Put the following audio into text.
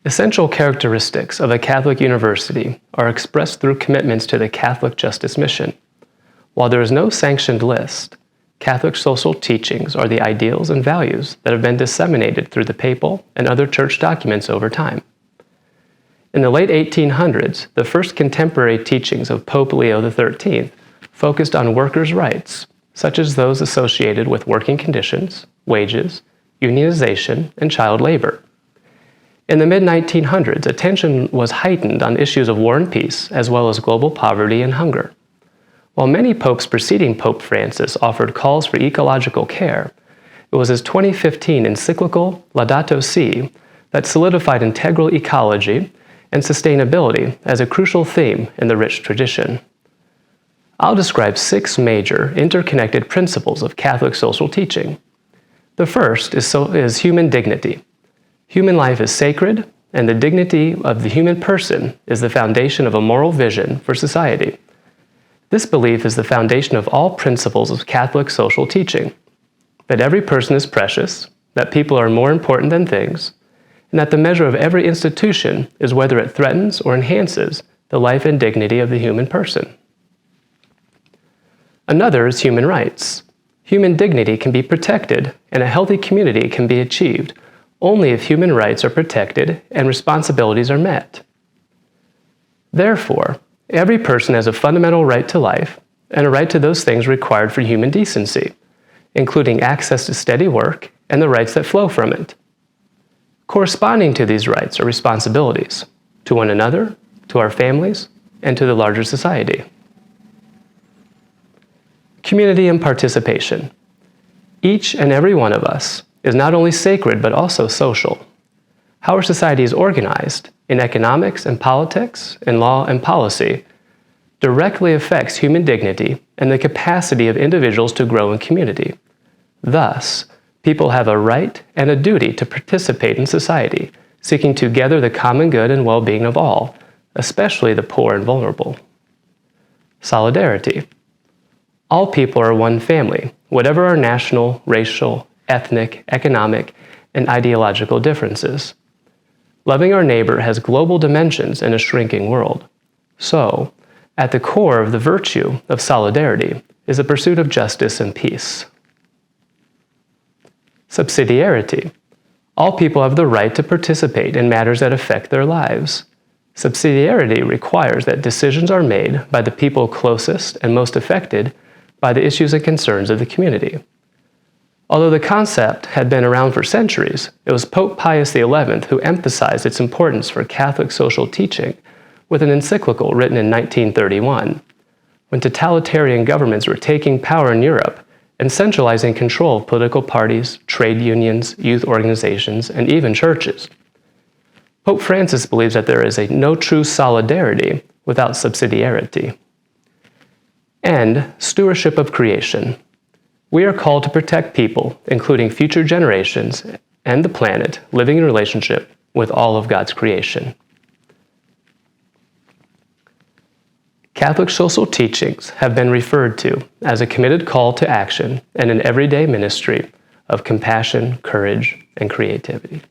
Essential characteristics of a Catholic university are expressed through commitments to the Catholic Justice Mission. While there is no sanctioned list, Catholic social teachings are the ideals and values that have been disseminated through the papal and other church documents over time. In the late 1800s, the first contemporary teachings of Pope Leo XIII focused on workers' rights, such as those associated with working conditions, wages, unionization, and child labor. In the mid-1900s, attention was heightened on issues of war and peace, as well as global poverty and hunger. While many popes preceding Pope Francis offered calls for ecological care, it was his 2015 encyclical Laudato Si that solidified integral ecology and sustainability as a crucial theme in the rich tradition. I'll describe 6 major interconnected principles of Catholic social teaching. The first is human dignity. Human life is sacred, and the dignity of the human person is the foundation of a moral vision for society. This belief is the foundation of all principles of Catholic social teaching: that every person is precious, that people are more important than things, and that the measure of every institution is whether it threatens or enhances the life and dignity of the human person. Another is human rights. Human dignity can be protected, and a healthy community can be achieved only if human rights are protected and responsibilities are met. Therefore, every person has a fundamental right to life and a right to those things required for human decency, including access to steady work and the rights that flow from it. Corresponding to these rights are responsibilities to one another, to our families, and to the larger society. Community and participation. Each and every one of us is not only sacred but also social. How our society is organized in economics and politics, in law and policy, directly affects human dignity and the capacity of individuals to grow in community. Thus, people have a right and a duty to participate in society, seeking to gather the common good and well-being of all, especially the poor and vulnerable. Solidarity. All people are one family, whatever our national, racial, ethnic, economic, and ideological differences. Loving our neighbor has global dimensions in a shrinking world. So, at the core of the virtue of solidarity is the pursuit of justice and peace. Subsidiarity. All people have the right to participate in matters that affect their lives. Subsidiarity requires that decisions are made by the people closest and most affected by the issues and concerns of the community. Although the concept had been around for centuries, it was Pope Pius XI who emphasized its importance for Catholic social teaching with an encyclical written in 1931, when totalitarian governments were taking power in Europe and centralizing control of political parties, trade unions, youth organizations, and even churches. Pope Francis believes that there is no true solidarity without subsidiarity. And stewardship of creation. We are called to protect people, including future generations and the planet, living in relationship with all of God's creation. Catholic social teachings have been referred to as a committed call to action and an everyday ministry of compassion, courage, and creativity.